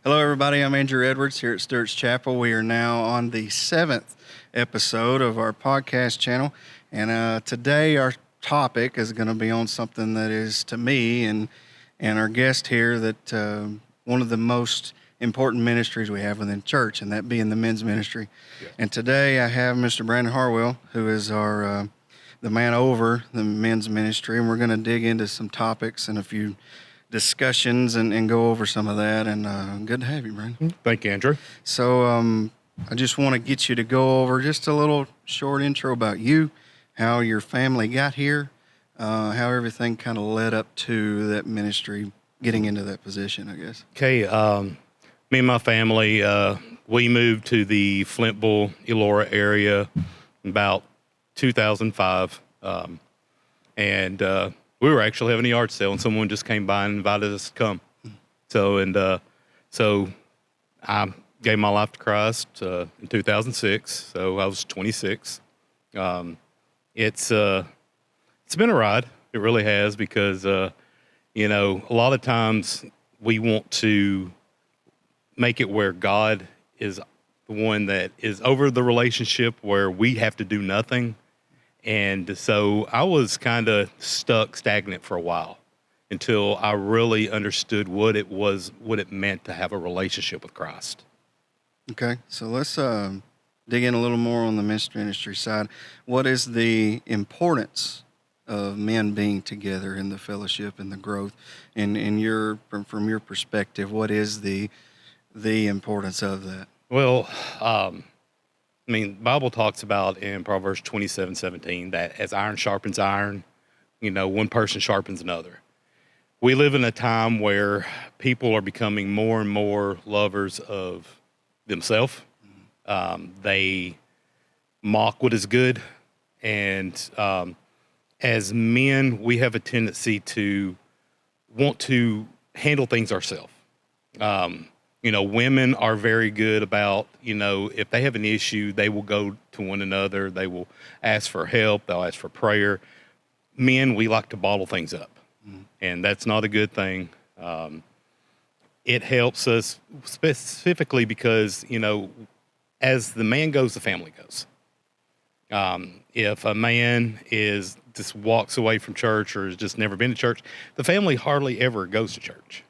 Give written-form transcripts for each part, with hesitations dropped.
Hello, everybody. I'm Andrew Edwards here at Stewarts Chapel. We are now on the 7th episode of our podcast channel. And today our topic is going to be on something that is, to me and our guest here, that one of the most important ministries we have within church, and that being the men's ministry. Yes. And today I have Mr. Brandon Harwell, who is our the man over the men's ministry, and we're going to dig into some topics and a few discussions and go over some of that. And good to have you, Brandon. Thank you, Andrew. So I just want to get you to go over just a little short intro about you, how your family got here, how everything kind of led up to that ministry, getting into that position, I guess. Okay, me and my family, we moved to the Flint-Bull, Elora area about 2005, and we were actually having a yard sale, and someone just came by and invited us to come. So I gave my life to Christ in 2006. So I was 26. It's been a ride. It really has, because a lot of times we want to make it where God is the one that is over the relationship, where we have to do nothing. And so I was kind of stagnant for a while until I really understood what it meant to have a relationship with Christ. Okay, so let's dig in a little more on the ministry side. What is the importance of men being together in the fellowship and the growth? And from your perspective, what is the importance of that? Well, the Bible talks about in Proverbs 27:17 that as iron sharpens iron, one person sharpens another. We live in a time where people are becoming more and more lovers of themselves. They mock what is good. And as men, we have a tendency to want to handle things ourselves. Women are very good about, if they have an issue, they will go to one another. They will ask for help. They'll ask for prayer. Men, we like to bottle things up, and that's not a good thing. It helps us specifically because, as the man goes, the family goes. If a man just walks away from church or has just never been to church, the family hardly ever goes to church.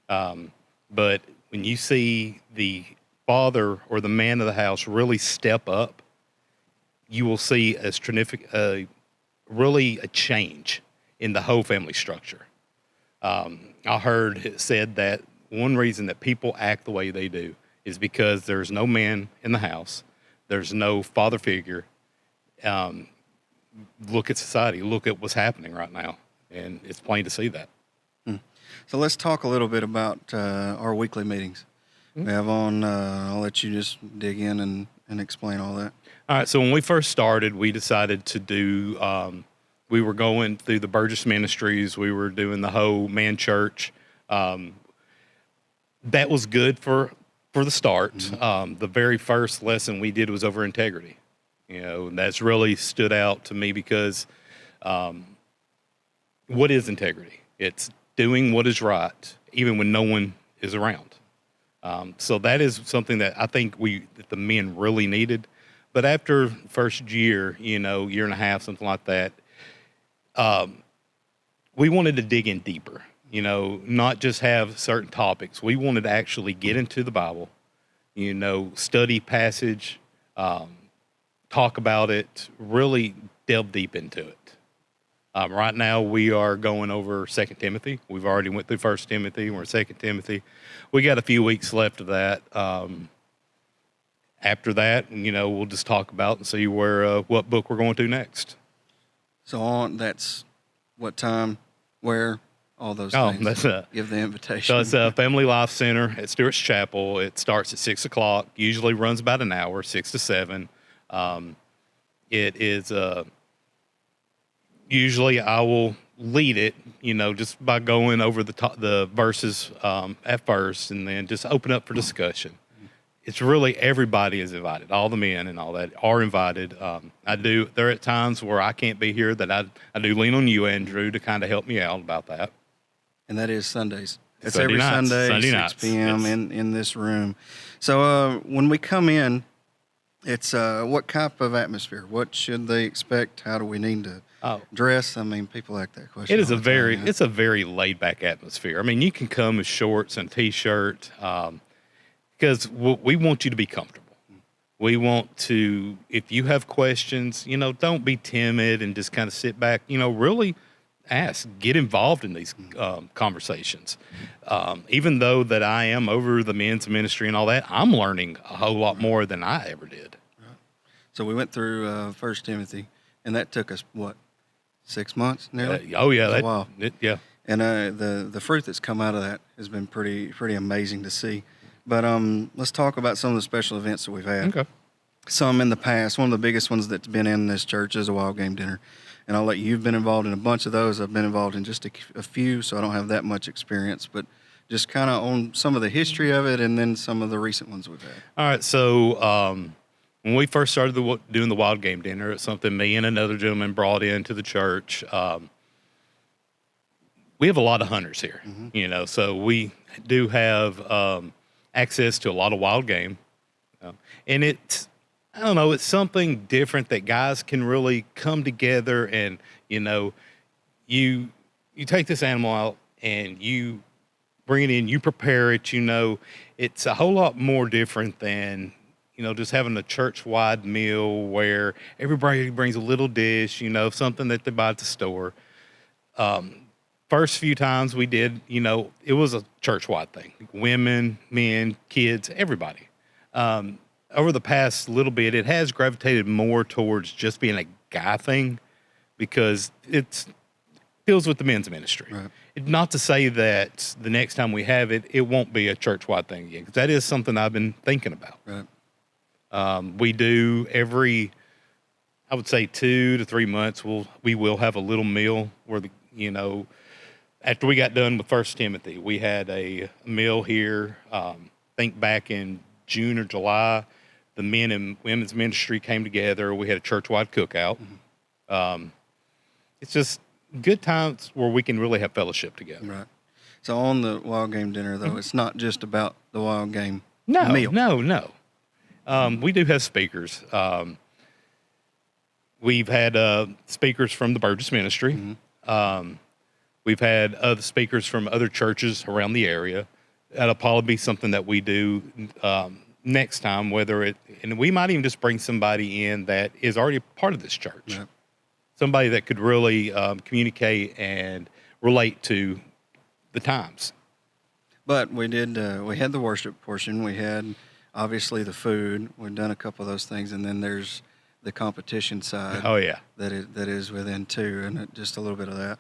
But when you see the father or the man of the house really step up, you will see really a change in the whole family structure. I heard it said that one reason that people act the way they do is because there's no man in the house. There's no father figure. Look at society. Look at what's happening right now. And it's plain to see that. So let's talk a little bit about our weekly meetings. We have on, I'll let you just dig in and explain all that. All right, so when we first started, we decided to do, we were going through the Burgess Ministries. We were doing the whole man church. That was good for the start. The very first lesson we did was over integrity. That's really stood out to me because what is integrity? It's doing what is right, even when no one is around. So that is something that I think that the men really needed. But after first year, year and a half, something like that, we wanted to dig in deeper, not just have certain topics. We wanted to actually get into the Bible, study passage, talk about it, really delve deep into it. Right now we are going over 2 Timothy. We've already went through 1 Timothy. We're in 2 Timothy. We got a few weeks left of that. After that, we'll just talk about and see what book we're going to next. So that's what time, where, all those things. Give the invitation. So it's a Family Life Center at Stewarts Chapel. It starts at 6 o'clock, usually runs about an hour, 6 to 7. It is usually I will lead it, just by going over the verses at first, and then just open up for discussion. It's really everybody is invited. All the men and all that are invited. There are times where I can't be here that I do lean on you, Andrew, to kind of help me out about that. And that is Sundays. It's Sunday every nights, Sunday, Sunday 6 nights, p.m. yes. in this room. So when we come in, it's what type of atmosphere? What should they expect? How do we need to Oh, dress? I mean, people ask that question. it is all the time, yeah. it's a very laid back atmosphere. I mean, you can come with shorts and t-shirt because we want you to be comfortable. We want to, if you have questions, don't be timid and just kind of sit back. Really ask, get involved in these conversations. Even though that I am over the men's ministry and all that, I'm learning a whole lot more than I ever did. So we went through 1 Timothy, and that took us, what, 6 months nearly? Oh yeah, That's a while. Yeah. And the fruit that's come out of that has been pretty amazing to see. But let's talk about some of the special events that we've had. Okay. Some in the past. One of the biggest ones that's been in this church is a wild game dinner. And I'll let you've been involved in a bunch of those. I've been involved in just a few, so I don't have that much experience. But just kind of on some of the history of it and then some of the recent ones we've had. All right. So when we first started doing the wild game dinner, it's something me and another gentleman brought into the church. We have a lot of hunters here, so we do have access to a lot of wild game. And it's something different that guys can really come together and, you take this animal out and you bring it in, you prepare it, it's a whole lot more different than, just having a church-wide meal where everybody brings a little dish, something that they buy at the store. First few times we did, it was a church-wide thing. Women, men, kids, everybody. Over the past little bit, it has gravitated more towards just being a guy thing because it deals with the men's ministry. Right. Not to say that the next time we have it, it won't be a church-wide thing again, because that is something I've been thinking about. Right. We do every, I would say 2 to 3 months, we will have a little meal where, after we got done with 1 Timothy, we had a meal here, think back in June or July. The men and women's ministry came together. We had a church-wide cookout. Mm-hmm. It's just good times where we can really have fellowship together. Right. So on the wild game dinner, though, it's not just about the wild game No. We do have speakers. We've had speakers from the Burgess Ministry. Mm-hmm. We've had other speakers from other churches around the area. That'll probably be something that we do next time, and we might even just bring somebody in that is already part of this church. Yep. Somebody that could really communicate and relate to the times. But we did, we had the worship portion. We had, obviously, the food. We've done a couple of those things. And then there's the competition side. Oh, yeah. That is within too, and just a little bit of that.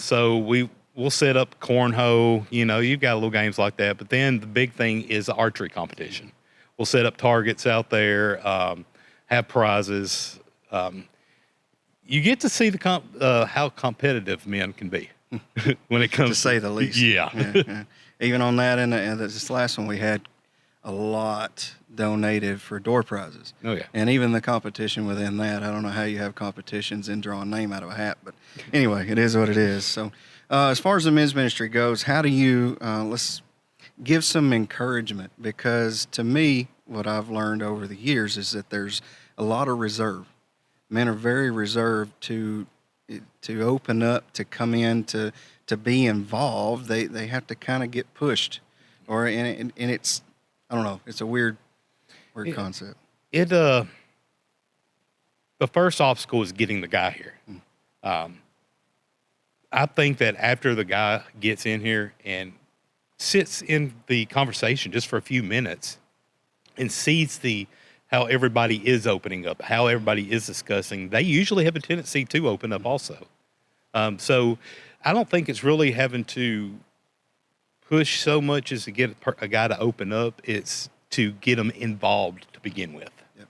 So we'll set up cornhole. You've got little games like that. But then the big thing is the archery competition. We'll set up targets out there, have prizes. You get to see how competitive men can be when it comes to say the least. Yeah. Even on that, and this last one, we had a lot donated for door prizes. Oh, yeah. And even the competition within that, I don't know how you have competitions and draw a name out of a hat, but anyway, it is what it is. So as far as the men's ministry goes, how do you, let's give some encouragement, because to me, what I've learned over the years is that there's a lot of reserve. Men are very reserved to open up, to come in, to be involved. They have to kind of get pushed, and it's, I don't know, it's a weird concept. The first obstacle is getting the guy here. I think that after the guy gets in here and sits in the conversation just for a few minutes and sees how everybody is opening up, how everybody is discussing, they usually have a tendency to open up also. So I don't think it's really having to push so much as to get a guy to open up. It's to get them involved to begin with. Yep.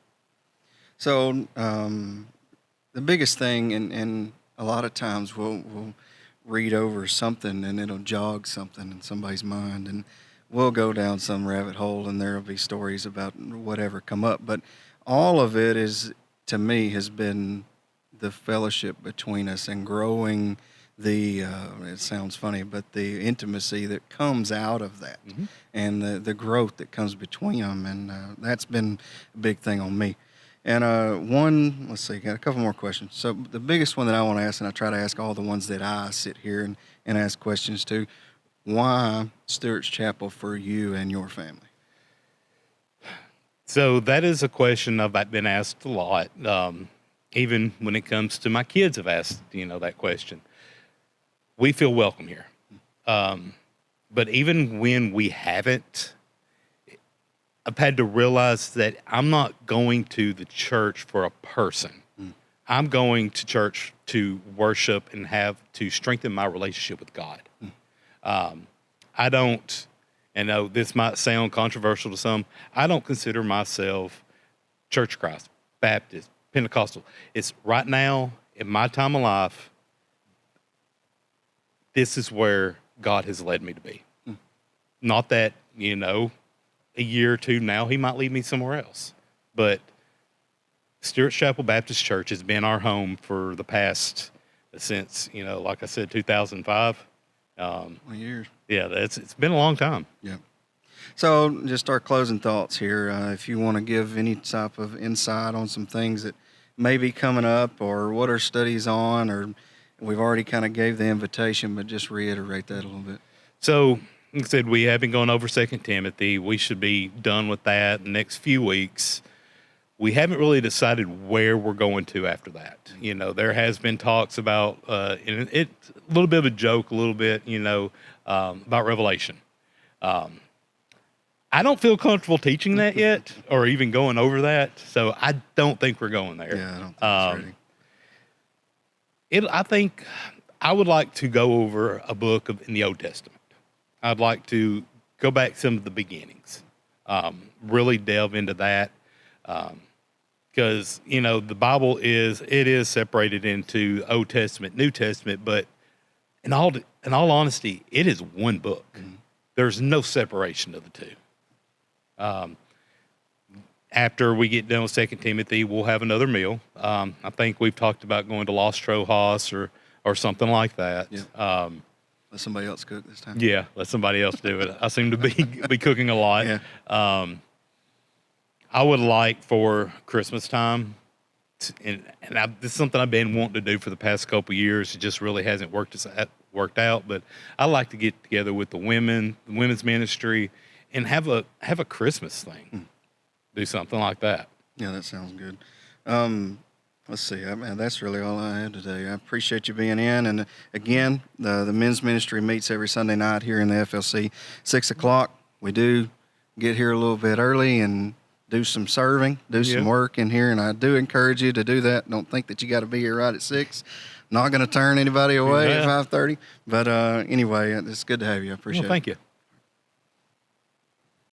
So the biggest thing, and a lot of times we'll read over something and it'll jog something in somebody's mind, and we'll go down some rabbit hole and there'll be stories about whatever come up. But all of it is, to me, has been the fellowship between us and growing the it sounds funny, but the intimacy that comes out of that, and the growth that comes between them, and that's been a big thing on me. And let's see, got a couple more questions. So the biggest one that I want to ask, and I try to ask all the ones that I sit here and ask questions to, why Stewarts Chapel for you and your family? So that is a question I've been asked a lot. Even when it comes to my kids have asked, that question. We feel welcome here. But even when we haven't, I've had to realize that I'm not going to the church for a person. I'm going to church to worship and to strengthen my relationship with God. I don't, and know this might sound controversial to some, I don't consider myself Church of Christ, Baptist, Pentecostal. It's right now, in my time of life, this is where God has led me to be. Not that, a year or two now, he might lead me somewhere else. But Stewarts Chapel Baptist Church has been our home for the past, since, like I said, 2005. 20 years. Yeah, it's been a long time. Yeah. So just our closing thoughts here. If you want to give any type of insight on some things that may be coming up, or what our study's on, or we've already kind of gave the invitation, but just reiterate that a little bit. So, like I said, we have been going over 2 Timothy. We should be done with that in the next few weeks. We haven't really decided where we're going to after that. There has been talks about, and it's a little bit of a joke, a little bit, about Revelation. I don't feel comfortable teaching that yet, or even going over that. So I don't think we're going there. Yeah, I don't think it's ready. I think I would like to go over a book in the Old Testament. I'd like to go back to some of the beginnings, really delve into that, because the Bible is separated into Old Testament, New Testament, but in all honesty, it is one book. There's no separation of the two. After we get done with 2 Timothy, we'll have another meal. I think we've talked about going to Los Trojas or something like that. Yeah. Let somebody else cook this time. Yeah, let somebody else do it. I seem to be cooking a lot. Yeah. I would like for Christmas time, this is something I've been wanting to do for the past couple of years. It just really hasn't worked out. But I like to get together with the women's ministry, and have a Christmas thing. Do something like that. Yeah, that sounds good. Let's see. That's really all I had today. I appreciate you being in. And again, the men's ministry meets every Sunday night here in the FLC, 6 o'clock. We do get here a little bit early and do some serving, some work in here. And I do encourage you to do that. Don't think that you got to be here right at 6. Not going to turn anybody away at 5:30. But anyway, it's good to have you. I appreciate it. Thank you.